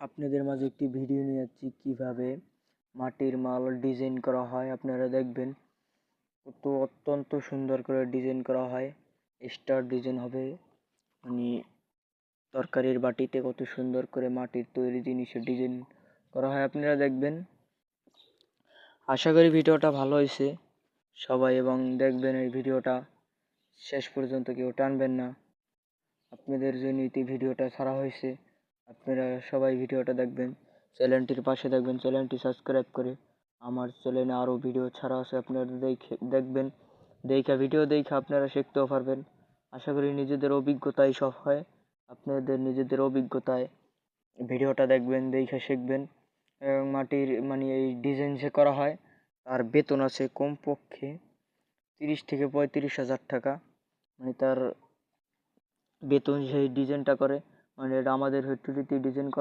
আপনাদের মাঝে একটি ভিডিও নিয়ে যাচ্ছি কিভাবে মাটির মাল ডিজাইন করা হয়। আপনারা দেখবেন অত্যন্ত সুন্দর করে ডিজাইন করা হয়। স্টার ডিজাইন হবে, মানে তরকারির বাটিতে কত সুন্দর করে মাটির তৈরি জিনিসের ডিজাইন করা হয়, আপনারা দেখবেন। আশা করি ভিডিওটা ভালো হয়েছে সবাই, এবং দেখবেন এই ভিডিওটা শেষ পর্যন্ত, কেউ টানবেন না। আপনাদের জন্য এই ভিডিওটা ছাড়া হয়েছে, আপনারা সবাই ভিডিওটা দেখবেন, চ্যানেলটির পাশে দেখবেন, চ্যানেলটি সাবস্ক্রাইব করে। আমার চ্যানেলে আরও ভিডিও ছাড়া আছে, আপনারা দেখবেন, ভিডিও দেখে আপনারা শিখতেও পারবেন। আশা করি নিজেদের অভিজ্ঞতায় সব হয়। আপনাদের নিজেদের অভিজ্ঞতায় ভিডিওটা দেখবেন, দেখে শিখবেন। এবং মাটির এই ডিজাইন যে করা হয় তার বেতন আছে কমপক্ষে 30 থেকে 35,000 টাকা। তার বেতন সেই ডিজাইনটা করে, এটা আমাদের ফ্যাক্টরিতে ডিজাইন করা